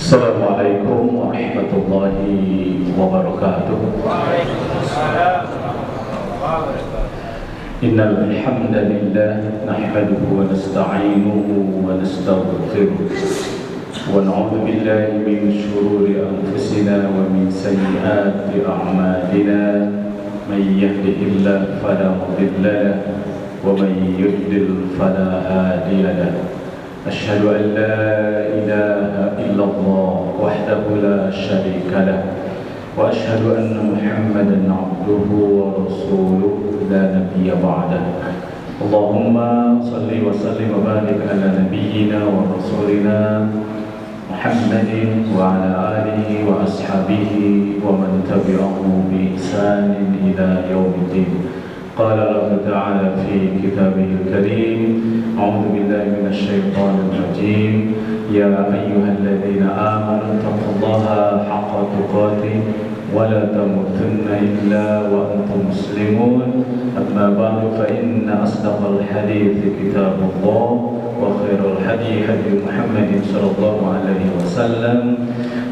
Assalamualaikum warahmatullahi wabarakatuh. Innal hamdalillah nahmaduhu wa nasta'inuhu wa nastaghfiruh wa na'udzu billahi min shururi anfusina wa min sayyiati a'malina. May yahdihillahu fala mudilla lahu wa may yudlil fala hadiya lahu. أشهد أن لا إله إلا الله وحده لا شريك له وأشهد أن محمدا عبده ورسوله لا نبي بعده. اللهم صل وسلم وبارك على نبينا ورسولنا محمد وعلى آله وأصحابه ومن تبعه بإحسان إلى يوم الدين. قال الله تعالى في كتابه الكريم: أعوذ بالله من الشيطان الرجيم. يا أيها الذين آمنوا اتقوا الله حق تقاته ولا تموتن إلا وأنتم مسلمون. أما بعد فإن أصدق الحديث كتاب الله وخير الهدي هدي محمد صلى الله عليه وسلم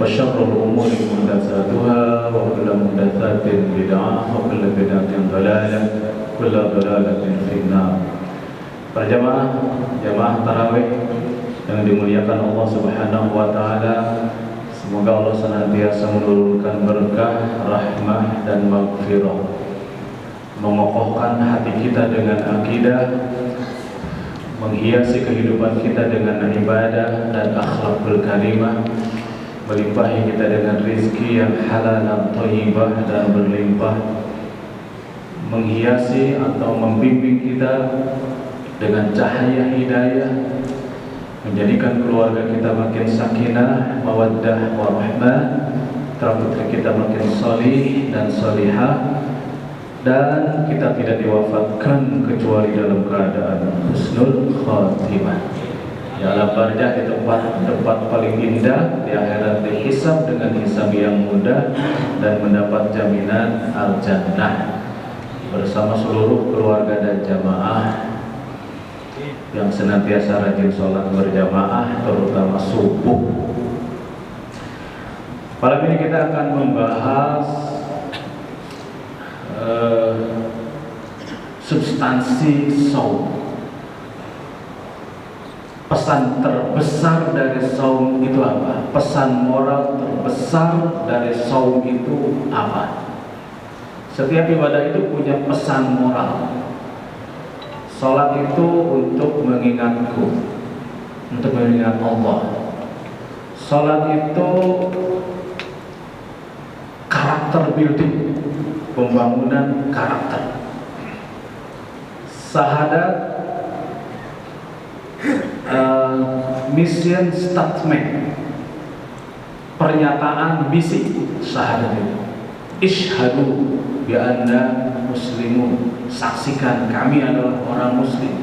وشر الأمور محدثاتها وكل محدثات بدعة وكل بدعة ضلالة وكل ضلالة في النار. Para jamaah tarawih yang dimuliakan Allah Subhanahu wa taala, semoga Allah senantiasa menurunkan berkah, rahmah dan maghfirah, mengokohkan hati kita dengan akidah, menghiasi kehidupan kita dengan ibadah dan akhlakul karimah, melimpahi kita dengan rizki yang halal dan thayyibah dan berlimpah, menghiasi atau membimbing kita dengan cahaya hidayah, menjadikan keluarga kita makin sakinah, mawaddah, warahmah, putra-putri kita makin solih dan solihah, dan kita tidak diwafatkan kecuali dalam keadaan husnul khatimah. Ya alam barzah, di tempat paling indah, di akhirat dihisab dengan hisab yang mudah dan mendapat jaminan al-jannah bersama seluruh keluarga dan jamaah yang senantiasa rajin sholat berjamaah, terutama subuh. Malam ini kita akan membahas substansi saum. Pesan terbesar dari saum itu apa? Pesan moral terbesar dari saum itu apa? Setiap ibadah itu punya pesan moral. Salat itu untuk mengingatku, untuk mengingat Allah. Salat itu karakter building, pembangunan karakter. Syahadat mission statement, pernyataan misi syahadat itu. Ishhadu bi anna muslimun, saksikan kami adalah orang muslim,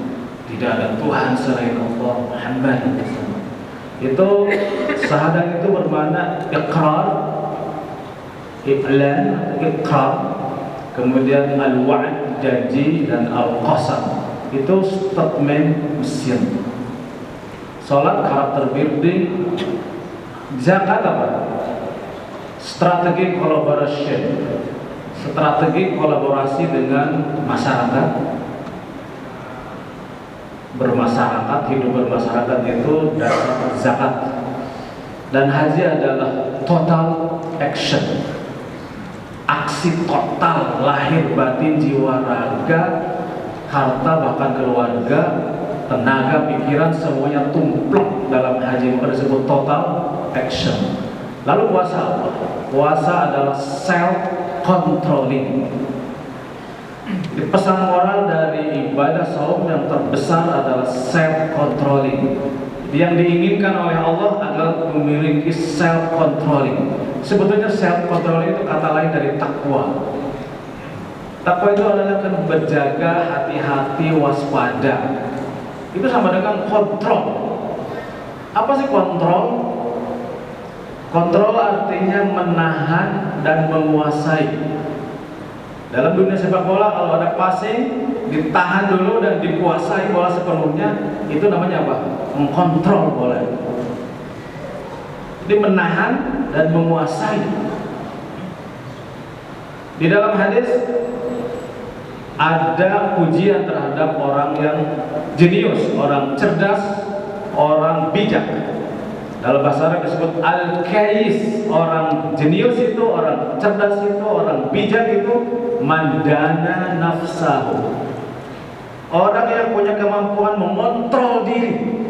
tidak ada Tuhan selain Allah, Muhammad. Itu syahadat itu bermakna iqrar, i'lan, iqrar, kemudian al-wa'd, janji, dan al-qasam, itu statement mission. Salat karakter building. Zakat apa? Strategi kolaborasi dengan masyarakat. Hidup bermasyarakat itu dasar zakat. Dan haji adalah total action, aksi total, lahir batin jiwa raga, harta bahkan keluarga, tenaga, pikiran, semuanya tumplek dalam haji, maka disebut total action. Lalu puasa apa? Puasa adalah self controlling. Pesan moral dari ibadah saum yang terbesar adalah self controlling. Yang diinginkan oleh Allah adalah memiliki self controlling. Sebetulnya self controlling itu kata lain dari takwa. Takwa itu adalah kan berjaga, hati-hati, waspada. Itu sama dengan kontrol. Apa sih kontrol? Kontrol artinya menahan dan menguasai. Dalam dunia sepak bola, kalau ada passing, ditahan dulu dan dikuasai bola sepenuhnya, itu namanya apa? Mengkontrol bola. Jadi menahan dan menguasai. Di dalam hadis ada pujian terhadap orang yang jenius, orang cerdas, orang bijak. Dalam bahasa Arab disebut al-kais. Orang jenius itu, orang cerdas itu, orang bijak itu mandana nafsahu. Orang yang punya kemampuan mengontrol diri.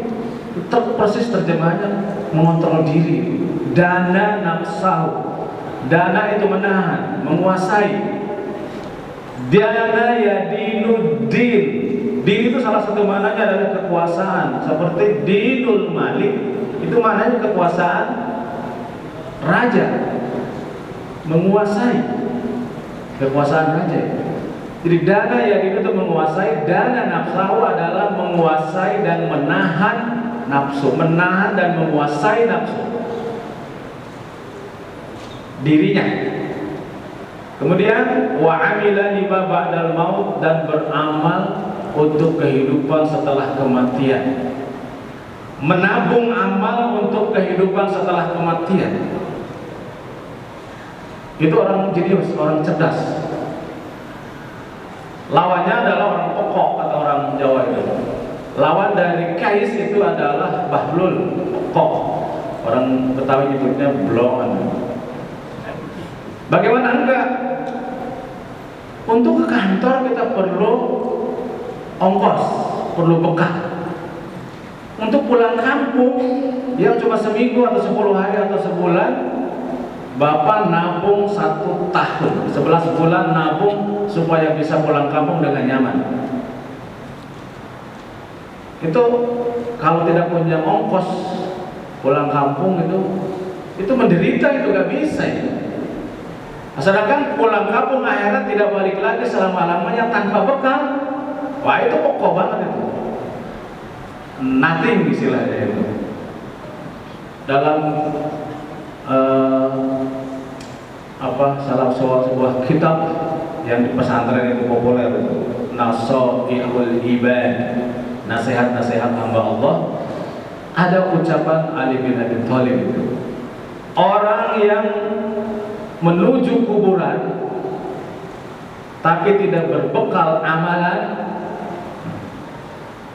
Persis terjemahannya mengontrol diri. Dana nafsahu. Dana itu menahan, menguasai. Dana yadinu din. Din itu salah satu maknanya adalah kekuasaan. Seperti dinul malik, itu maknanya kekuasaan raja, menguasai, kekuasaan raja. Jadi dana yadinu itu menguasai. Dana nafsahu adalah menguasai dan menahan nafsu, menahan dan menguasai nafsu dirinya. Kemudian wa amila lima ba'dal maut, dan beramal untuk kehidupan setelah kematian. Menabung amal untuk kehidupan setelah kematian. Itu orang jenius, orang cerdas. Lawannya adalah orang pokok kata orang Jawa itu. Lawan dari kais itu adalah bahlul, pokok. Orang Betawi nyebutnya blongan. Bagaimana enggak? Untuk ke kantor kita perlu ongkos, perlu bekal. Untuk pulang kampung yang cuma seminggu atau 10 hari atau sebulan, Bapak nabung 1 tahun, 11 bulan nabung supaya bisa pulang kampung dengan nyaman. Itu kalau tidak punya ongkos pulang kampung itu menderita, itu gak bisa itu. Sedangkan pulang kampung akhirat tidak balik lagi selama-lamanya tanpa bekal. Wah, itu pokok banget itu. Nothing istilahnya itu. Dalam salah sebuah kitab yang di pesantren itu populer itu, Nasaihul Ibad, nasihat-nasihat hamba Allah. Ada ucapan Ali bin Abi Thalib itu, orang yang menuju kuburan tapi tidak berbekal amalan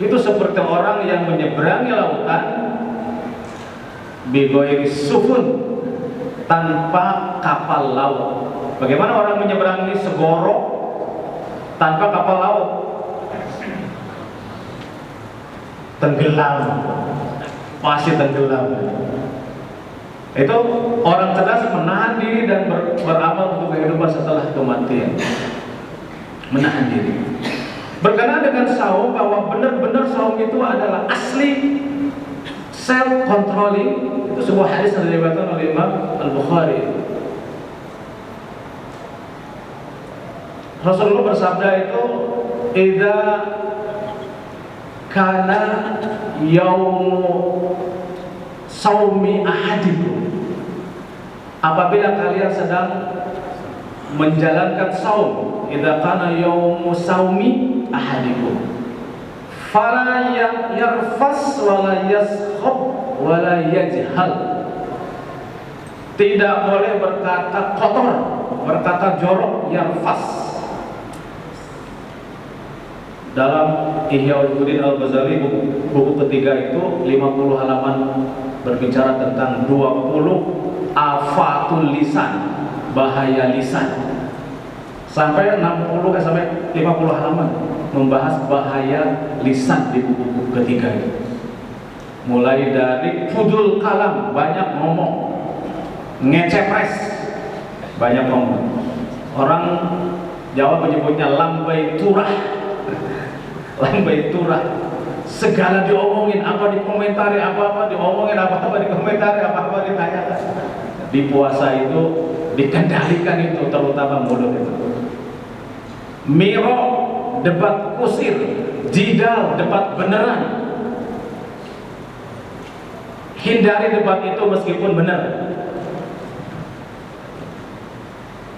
itu seperti orang yang menyeberangi lautan bighairi sufun, tanpa kapal laut. Bagaimana orang menyeberangi segoro tanpa kapal laut? Tenggelam, pasti tenggelam. Itu orang cerdas menahan diri dan beramal untuk kehidupan setelah kematian. Menahan diri. Berkenaan dengan saum, bahwa benar-benar saum itu adalah asli self controlling. Itu sebuah hadis yang diriwayatkan oleh Imam Al-Bukhari. Rasulullah bersabda itu, "Idza kana yaumu saumi ahadikum." Apabila kalian sedang menjalankan saum, idza kana yaumu saumi ahadikum, fala yarfas wala yaskhab wala yajhal. Tidak boleh berkata kotor, berkata jorok, yarfas. Dalam Ihya Ulumuddin Al-Ghazali buku ketiga itu 50 halaman berbicara tentang 20 afatul lisan, bahaya lisan. Sampai 50 halaman membahas bahaya lisan di buku ketiga itu. Mulai dari fudul kalam, banyak ngomong, ngecepres, banyak ngomong. Orang Jawa menyebutnya lambai turah. Lambai turah, segala diomongin, apa dikomentari, apa-apa diomongin, apa-apa dikomentari, apa-apa ditanyakan. Di puasa itu dikendalikan itu, terutama mulut itu. Miro, debat kusir, jidal, debat beneran. Hindari debat itu meskipun benar.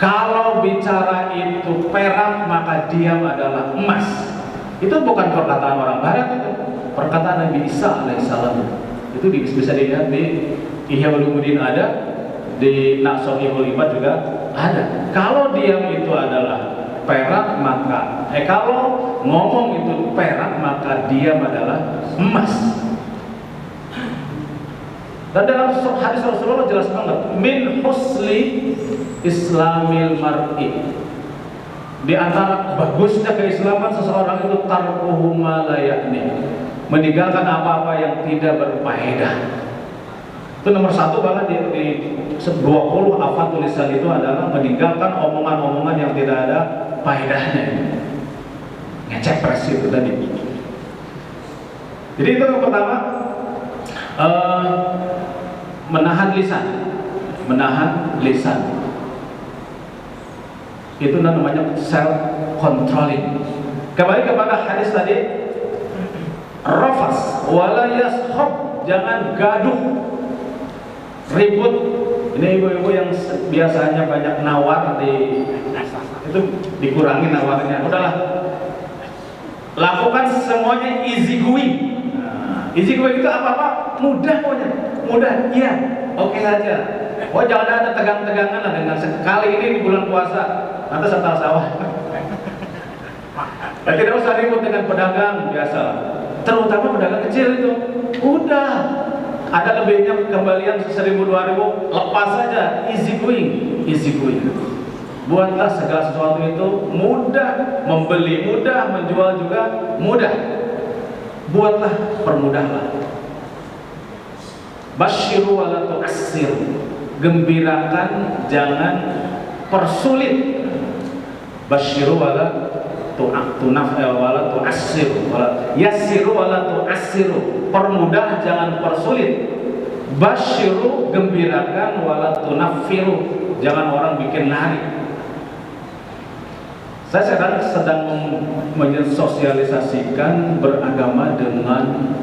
Kalau bicara itu perak, maka diam adalah emas. Itu bukan perkataan orang Barat, itu perkataan Nabi Isa alaihissalam. Itu bisa dilihat di Ihya Ulumuddin ada, di Naqshbandiyul Ibad juga ada. Kalau diam itu adalah perak, maka kalau ngomong itu perak, maka diam adalah emas. Dan dalam hadis Rasulullah jelas banget, min husli islamil mar'i, di antara bagusnya keislaman seseorang itu tarkuhu ma la ya'ni, meninggalkan apa-apa yang tidak berfaedah. Itu nomor satu, bahkan di 20 hafal tulisan itu adalah meninggalkan omongan-omongan yang tidak ada faedahnya. Ngecek pres itu tadi. Jadi itu yang pertama, menahan lisan. Itu namanya self controlling. Kembali kepada hadis tadi, rafas wala yashab, jangan gaduh, ribut. Ini ibu-ibu yang biasanya banyak nawar itu dikurangi nawarnya. Udahlah, lakukan semuanya easy going. Easy going itu apa-apa mudah pokoknya, mudah, iya, oke saja. Oh, jangan ada tegang-tegangan lah dengan sekali ini di bulan puasa, nanti setelah sawah. Dan tidak usah ribut dengan pedagang biasa, terutama pedagang kecil itu. Udah, ada lebihnya kembalian 1.000-2.000, lepas saja, easy going. Buatlah segala sesuatu itu mudah, membeli mudah, menjual juga mudah. Buatlah, permudahlah. Basyiru wa la tu'assiru, gembirakan, jangan persulit. Basyiru wa la tu'assiru, yassiru wa la tu'assiru, permudah, jangan persulit. Basyiru, gembirakan, wa la tunaffiru, jangan orang bikin lari. Saya sedang mensosialisasikan beragama dengan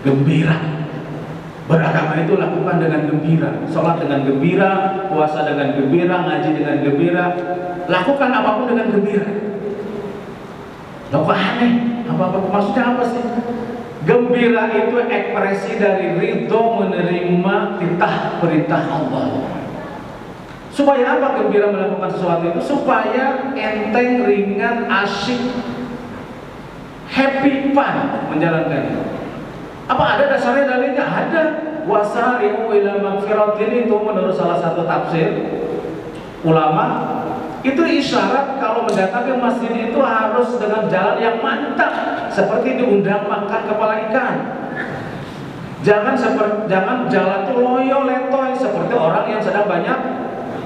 gembira. Beragama itu lakukan dengan gembira, sholat dengan gembira, puasa dengan gembira, ngaji dengan gembira, lakukan apapun dengan gembira. Gak aneh, apa-apa maksudnya apa sih? Gembira itu ekspresi dari ridho menerima titah perintah Allah. Supaya apa gembira melakukan sesuatu itu? Supaya enteng, ringan, asyik, happy, fun menjalankannya. Apa ada dasarnya dalilnya? Ada. Wasari'u ila magfiratin, itu menurut salah satu tafsir ulama, itu isyarat kalau mendatangi masjid itu harus dengan jalan yang mantap, seperti diundang makan kepala ikan. Jangan jalan tuh loyo letoy seperti orang yang sedang banyak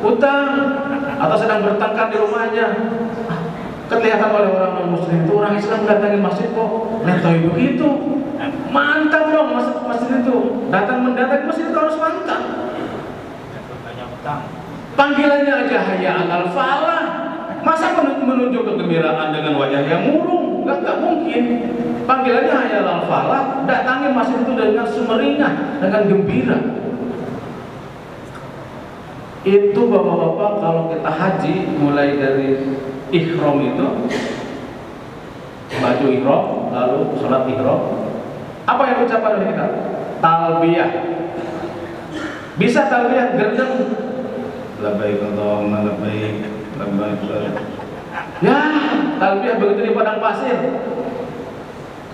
utang atau sedang bertengkar di rumahnya. Kelihatan oleh orang non-muslim itu orang Islam mendatangi masjid kok letoy begitu. Mantap dong masjid itu. Mendatangi masjid itu harus mantap. Panggilannya aja hayya 'alal falah. Masa menunjuk kegembiraan dengan wajah yang murung? Enggak mungkin. Panggilannya hayya 'alal falah, datangi masjid itu dengan sumringah, dengan gembira. Itu bapak-bapak kalau kita haji, mulai dari ihram itu, baju ihram, lalu sholat ihram, apa yang ucapan oleh kita? Talbiyah. Bisa talbiyah gerdeng, labbaik Allahumma labbaik, labbaik. Ya, talbiyah begitu di padang pasir.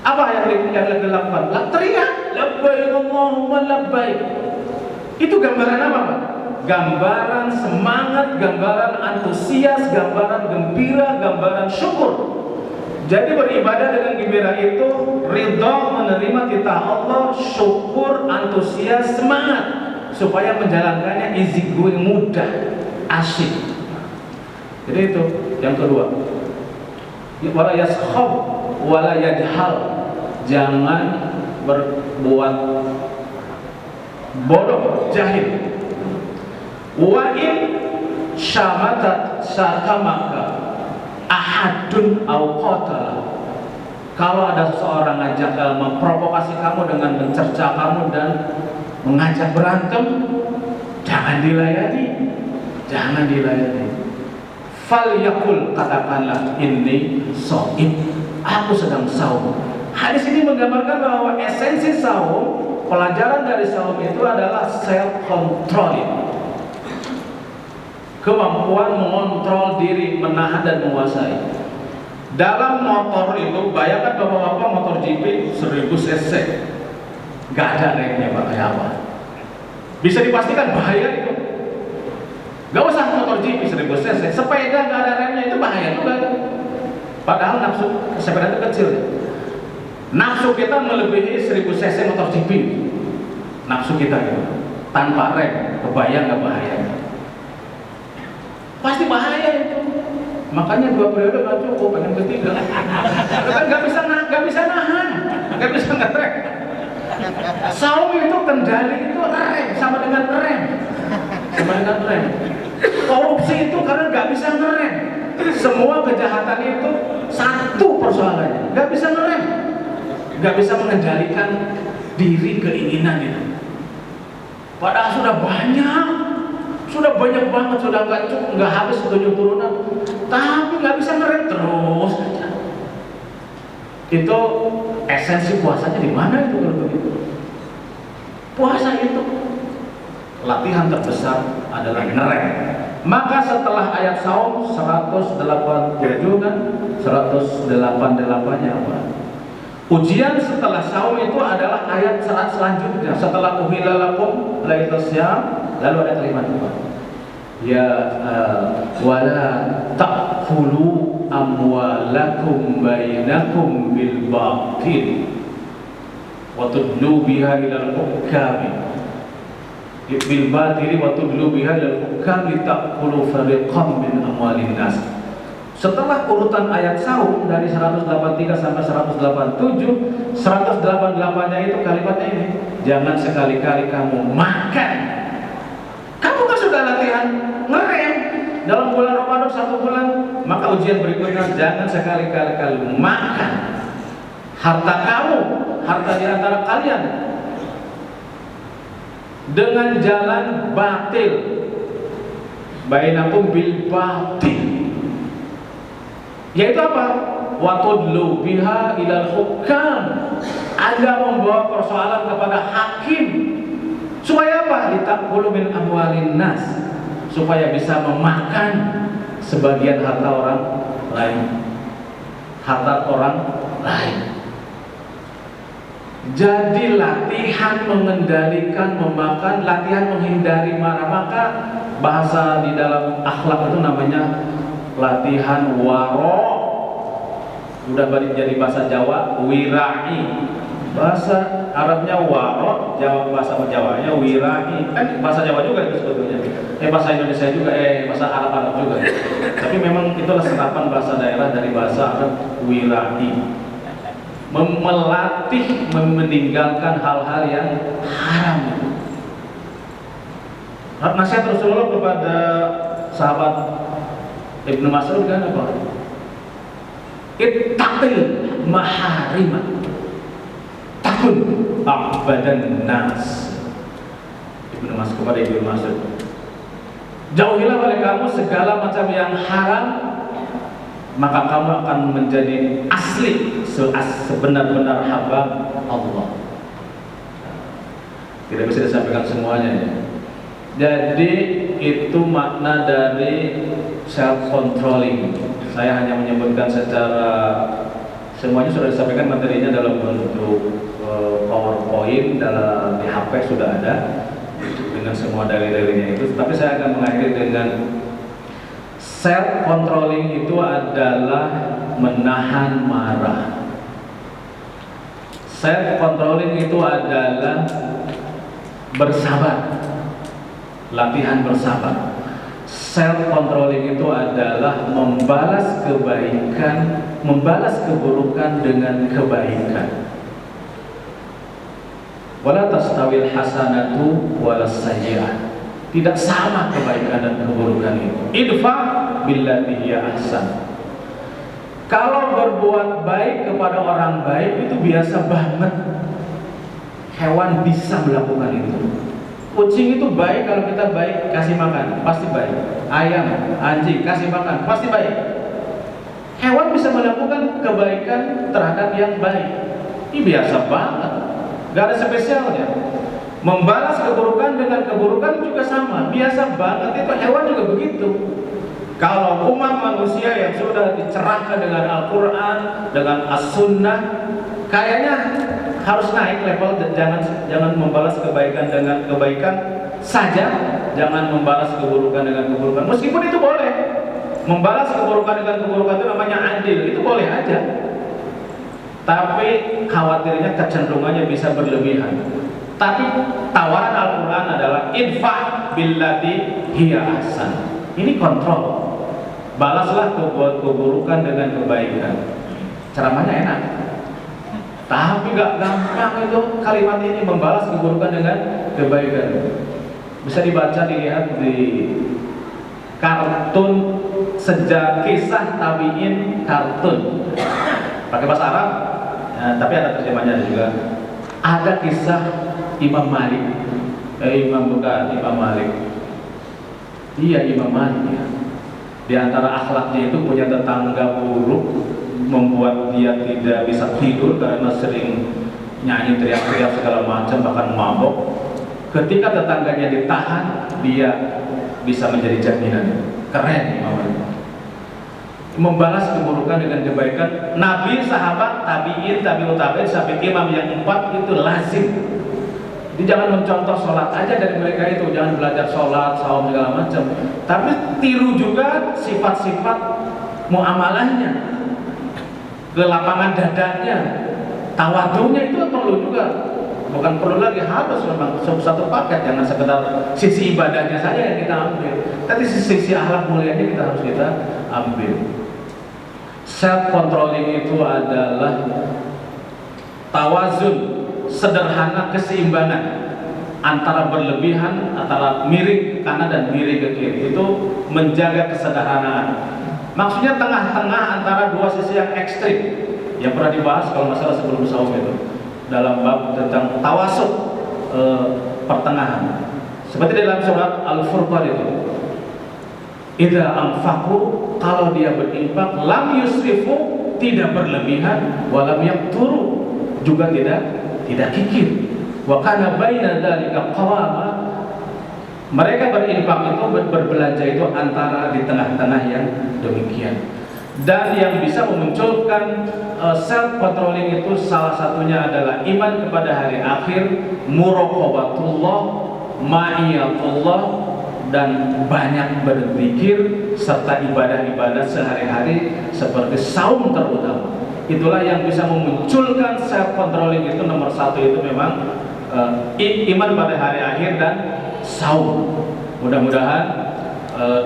Apa yang dilakukan? Teriak, labbaik Allahumma labbaik. Itu gambaran apa, Pak? Gambaran semangat, gambaran antusias, gambaran gembira, gambaran syukur. Jadi beribadah dengan gembira itu ridho menerima titah Allah, syukur, antusias, semangat, supaya menjalankannya easy going, mudah, asyik. Jadi itu yang kedua. Wala yaskhab wala yajhal, jangan berbuat bodoh, jahil. Wa in syatamaka ahadun au qatala, kalau ada seseorang ngajak memprovokasi kamu dengan mencerca kamu dan mengajak berantem, jangan dilayani. Fal yakul, katakanlah inni shaim, aku sedang saum. Hadis ini menggambarkan bahwa esensi saum, pelajaran dari dari saum itu adalah self control, kemampuan mengontrol diri, menahan dan menguasai. Dalam motor itu, bayangkan bapak-bapak motor GP 1000 cc, gak ada remnya Pak, kayak apa? Bisa dipastikan bahaya itu. Gak usah motor GP 1000 cc, sepeda gak ada remnya itu bahaya juga. Padahal nafsu sepeda itu kecil. Nafsu kita melebihi 1000 cc motor GP. Nafsu kita gitu. Tanpa rem, kebayang gak bahaya? Pasti bahaya itu. Makanya 2 periode gak cukup, pengen ketiga. Kan gak bisa nahan, gak bisa ngerem. Saum itu kendali itu rem, sama dengan rem. Korupsi itu karena gak bisa ngerem. Semua kejahatan itu satu persoalannya, gak bisa ngerem, gak bisa mengendalikan diri, keinginan itu. Padahal sudah banyak banget, sudah nggak habis 7 turunan, tapi nggak bisa ngerem terus. Itu esensi puasanya di mana itu kalau begitu? Puasa itu latihan terbesar adalah ngerem. Maka setelah ayat saum 187 kan, 188-nya apa? Ujian setelah saum itu adalah ayat selanjutnya. Setelah uhilla lakum lailatul syam, lalu ada kalimat apa? Ya wala ta'kulu amwalakum bainakum bil batil wa tudlu biha ila al-hukami bil batili wa tudlu biha ila al-hukam litakulu fariqam min amwalin nas. Setelah urutan ayat saum dari 183 sampai 187, 188-nya itu kalimatnya ini, jangan sekali-kali kamu makan. Kamu kan sudah latihan ngerem dalam bulan Ramadan 1 bulan, maka ujian berikutnya jangan sekali-kali kamu makan harta kamu, harta di antara kalian dengan jalan batil, bainakum bil batil. Yaitu apa? Wa tudlu biha ilal hukam. Anda membawa persoalan kepada hakim. Supaya apa? Litakulu min amwalin nas. Supaya bisa memakan sebagian harta orang lain. Harta orang lain. Jadi latihan mengendalikan, memakan, latihan menghindari marah. Maka bahasa di dalam akhlak itu namanya latihan waro. Udah balik jadi bahasa Jawa wirai. Bahasa Arabnya waro, bahasa Jawanya wirai. Kan bahasa Jawa juga itu sebetulnya. Bahasa Indonesia juga, bahasa Arab juga. Tapi memang itulah serapan bahasa daerah dari bahasa Arab wirai. Melatih meninggalkan hal-hal yang haram itu. Nasihat Rasulullah kepada sahabat Ibnu Mas'ud kan apa? Ittaqil maharima takun abadan nas. Ibnu Mas'ud kepada Ibnu Mas'ud, jauhilah oleh kamu segala macam yang haram, maka kamu akan menjadi asli sebenar-benar hamba Allah. Tidak bisa disampaikan semuanya ya. Jadi itu makna dari self controlling. Saya hanya menyebutkan secara, semuanya sudah disampaikan materinya dalam bentuk PowerPoint, dalam di HP sudah ada dengan semua dalil-dalilnya itu. Tapi saya akan mengakhiri dengan self controlling itu adalah menahan marah. Self controlling itu adalah bersabar. Latihan bersabar. Self controlling itu adalah membalas kebaikan, membalas keburukan dengan kebaikan. Wala tastawil hasanatu walas sayyi'ah. Tidak sama kebaikan dan keburukan itu. Idfa billati hiya ahsan. Kalau berbuat baik kepada orang baik itu biasa banget. Hewan bisa melakukan itu. Kucing itu baik, kalau kita baik kasih makan pasti baik. Ayam, anjing kasih makan pasti baik. Hewan bisa melakukan kebaikan terhadap yang baik. Ini biasa banget, gak ada spesialnya. Membalas keburukan dengan keburukan juga sama, biasa banget, itu hewan juga begitu. Kalau umat manusia yang sudah dicerahkan dengan Al-Quran, dengan As-Sunnah, kayaknya harus naik level. Jangan membalas kebaikan dengan kebaikan saja, jangan membalas keburukan dengan keburukan. Meskipun itu boleh, membalas keburukan dengan keburukan itu namanya adil, itu boleh aja. Tapi khawatirnya kecenderungannya bisa berlebihan. Tapi tawaran Al-Quran adalah idfa' billati hiya ahsan. Ini kontrol. Balaslah keburukan dengan kebaikan. Ceramahnya enak, tapi gak gampang itu kalimat ini, membalas keburukan dengan kebaikan. Bisa dibaca, dilihat di kartun sejak kisah tabi'in kartun. Pakai bahasa Arab, tapi ada terjemahnya juga. Ada kisah Imam Malik. Imam Malik. Iya, Imam Malik ya. Di antara akhlaknya itu punya tetangga buruk, membuat dia tidak bisa tidur karena sering nyanyi, teriak-teriak segala macam, bahkan mabok. Ketika tetangganya ditahan, dia bisa menjadi jaminan. Keren Imam Malik. Membalas keburukan dengan kebaikan. Nabi, sahabat, tabi'in, tabi'ut tabi'in, sampai imam yang 4 itu lazim. Jadi jangan mencontoh sholat aja dari mereka itu, jangan belajar sholat, saum segala macam, tapi tiru juga sifat-sifat muamalahnya, kelapangan dadanya, tawadhunya itu perlu juga. Bukan perlu lagi, harus memang satu paket, jangan sekedar sisi ibadahnya saja yang kita ambil, tapi sisi akhlak mulianya kita harus ambil. Self controlling itu adalah tawazun, sederhana, keseimbangan antara berlebihan, antara miring kanan dan miring ke kiri. Itu menjaga kesederhanaan. Maksudnya tengah-tengah antara dua sisi yang ekstrim, yang pernah dibahas kalau masalah sebelum saum itu dalam bab tentang tawasud, pertengahan. Seperti dalam surat Al-Furqan itu, idza anfaqu, kalau dia berinfak, lam yusrifu, tidak berlebihan, wa lam yaqturu, juga tidak kikir. Wa kana baina dzalika qawama, mereka berinfak itu, berbelanja itu antara di tengah-tengah yang demikian. Dan yang bisa memunculkan self controlling itu salah satunya adalah iman kepada hari akhir, muraqabatullah, ma'iyatullah, dan banyak berzikir serta ibadah-ibadah sehari-hari seperti saum terutama. Itulah yang bisa memunculkan self controlling itu. Nomor satu itu memang iman pada hari akhir dan saum. Mudah-mudahan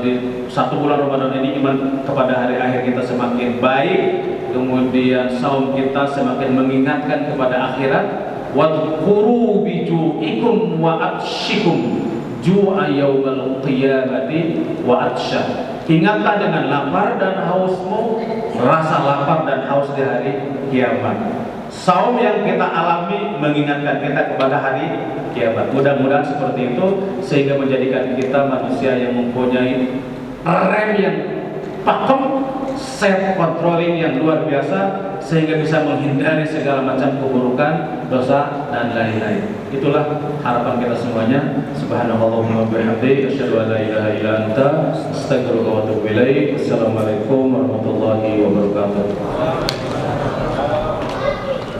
di 1 bulan Ramadan ini iman kepada hari akhir kita semakin baik, kemudian saum kita semakin mengingatkan kepada akhirat. Wadhkuru biju'ikum wa atshikum ju'a yaumal qiyamati wa atsha. Ingatlah dengan lapar dan hausmu, rasa lapar dan haus di hari kiamat. Saum yang kita alami mengingatkan kita kepada hari kiamat. Mudah-mudahan seperti itu, sehingga menjadikan kita manusia yang mempunyai rem yang pakem, self controlling yang luar biasa, sehingga bisa menghindari segala macam keburukan, dosa, dan lain-lain. Itulah harapan kita semuanya. Subhanallahumma wa bihamdihi, asyhadu an la ilaha illa anta, astaghfiruka wa atubu ilaik. Assalamualaikum warahmatullahi wabarakatuh.